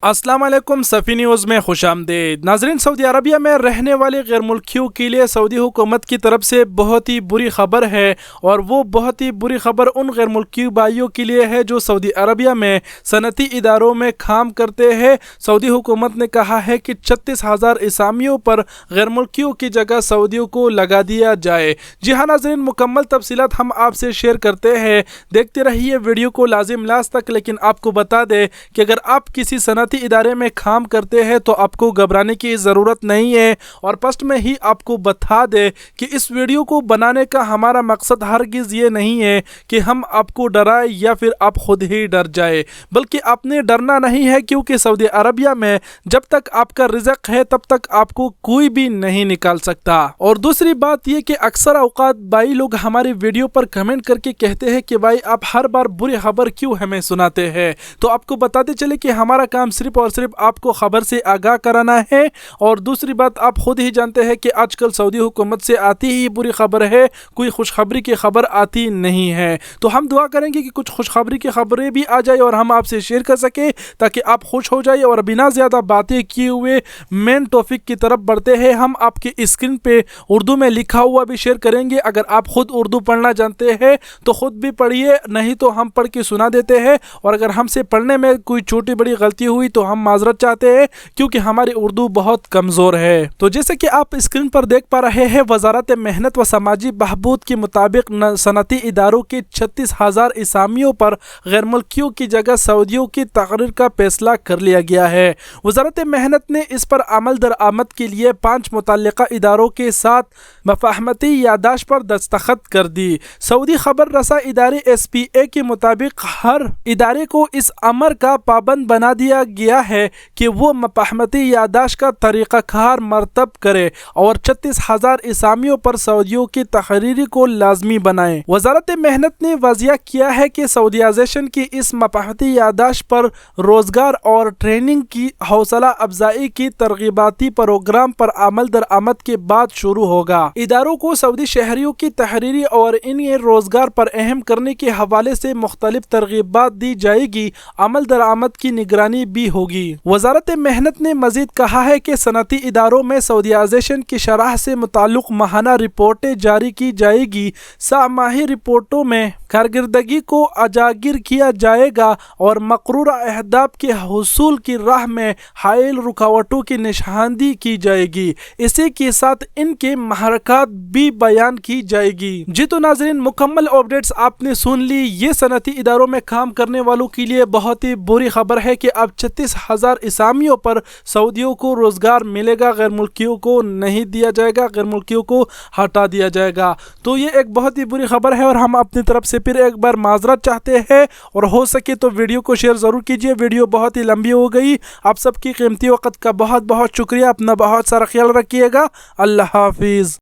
अस्सलाम वालेकुम सफ़ी न्यूज़ में खुश आमदीद। नाज़रीन, सऊदी अरबिया में रहने वाले गैर मुल्कियों के लिए सऊदी हुकूमत की तरफ से बहुत ही बुरी खबर है, और वो बहुत ही बुरी खबर उन गैर मुल्की भाइयों के लिए है जो सऊदी अरबिया में सनती इदारों में काम करते हैं। सऊदी हुकूमत ने कहा है कि 36,000 इसामियों पर गैर मुल्कियों की जगह सऊदियों को लगा दिया जाए। जी हाँ नाज़रीन, मुकम्मल तफसीलात हम आपसे शेयर करते हैं, देखते रहिए वीडियो को लाजिम लास्ट तक। लेकिन आपको बता दें कि अगर आप किसी सनती इदारे में काम करते हैं तो आपको घबराने की ज़रूरत नहीं है। और फर्स्ट में ही आपको बता दे कि इस वीडियो को बनाने का हमारा मकसद हरगिज़ ये नहीं है कि हम आपको डराए या फिर आप खुद ही डर जाए, बल्कि आपने डरना नहीं है, क्योंकि सऊदी अरबिया में जब तक आपका रिज़्क है तब तक आपको कोई भी नहीं निकाल सकता। और दूसरी बात ये कि अक्सर औकात भाई लोग हमारी वीडियो पर कमेंट करके कहते हैं कि भाई आप हर बार बुरी खबर क्यों हमें सुनाते हैं। तो आपको बताते चले कि हमारा काम सिर्फ और सिर्फ आपको खबर से आगाह कराना है। और दूसरी बात, आप खुद ही जानते हैं कि आजकल सऊदी हुकूमत से आती ही बुरी खबर है, कोई खुशखबरी की खबर आती नहीं है। तो हम दुआ करेंगे कि कुछ खुशखबरी की खबरें भी आ जाए और हम आपसे शेयर कर सके, ताकि आप खुश हो जाइए। और बिना ज़्यादा बातें किए हुए मेन टॉपिक की तरफ बढ़ते हैं। हम आपके स्क्रीन पे उर्दू में लिखा हुआ भी शेयर करेंगे। अगर आप खुद उर्दू पढ़ना जानते हैं तो खुद भी पढ़िए, नहीं तो हम पढ़ के सुना देते हैं। और अगर हमसे पढ़ने में कोई छोटी बड़ी गलती हुई तो हम माजरत चाहते हैं, क्योंकि हमारी उर्दू बहुत कमज़ोर है। तो जैसे कि आप स्क्रीन पर देख पा रहे हैं, वजारत मेहनत व समाजी बहबूद के मुताबिक सनती इदारों के 36,000 इसामियों पर गैर मुल्कियों की जगह सऊदियों की तकरीर का फैसला कर लिया गया है। वजारत मेहनत ने इस पर अमल दरामद के लिए 5 मुतल्लिका इदारों के साथ मफाहमती यादाश्त पर दस्तखत कर दी। सऊदी खबर रसा इदारे SPA के मुताबिक हर इदारे को इस अमर का पाबंद बना दिया गया है कि वो मफाहमती यादाश्त का तरीक़ाकार मरतब करे और 36,000 इसामियों पर सऊदियों की तहरीरी को लाजमी बनाए। वजारत मेहनत ने वाज़िया किया है कि सऊदीयाज़ेशन की इस मफाहमती यादाश्त पर रोज़गार और ट्रेनिंग की हौसला अफजाई की तरगीबाती प्रोग्राम पर अमल दरामद के बाद शुरू होगा। इदारों को सऊदी शहरियों की तहरीरी और इन्हें रोज़गार पर अहम करने के हवाले से मुख्तलिफ तरगीबात दी जाएगी। अमल दरामद की निगरानी भी होगी। वजारत मेहनत ने मजीद कहा है कि सनती इदारों में सऊदीयाज़ेशन की शरह से मुताल्लिक़ माहाना रिपोर्टें जारी की जाएगी। सामाही रिपोर्टों में कारकर्दगी को उजागर किया जाएगा और मक़रूरा अहदाफ के हुसूल की राह में हाइल रुकावटों की निशानदही की जाएगी। इसी के साथ इनके महरक़ात भी बयान की जाएगी। जी तो नाज़रीन, मुकम्मल अपडेट्स आपने सुन ली। ये सनती इदारों में काम करने वालों के लिए बहुत ही बुरी खबर है कि अब 36,000 इसामियों पर सऊदियों को रोज़गार मिलेगा, गैर मुल्कियों को नहीं दिया जाएगा, गैर मुल्कियों को हटा दिया जाएगा। तो ये एक बहुत ही बुरी खबर है और हम अपनी तरफ से फिर एक बार माजरत चाहते हैं। और हो सके तो वीडियो को शेयर ज़रूर कीजिए, वीडियो बहुत ही लंबी हो गई। आप सबकी कीमती वक़्त का बहुत बहुत शुक्रिया। अपना बहुत सारा ख्याल रखिएगा। अल्लाह हाफिज़।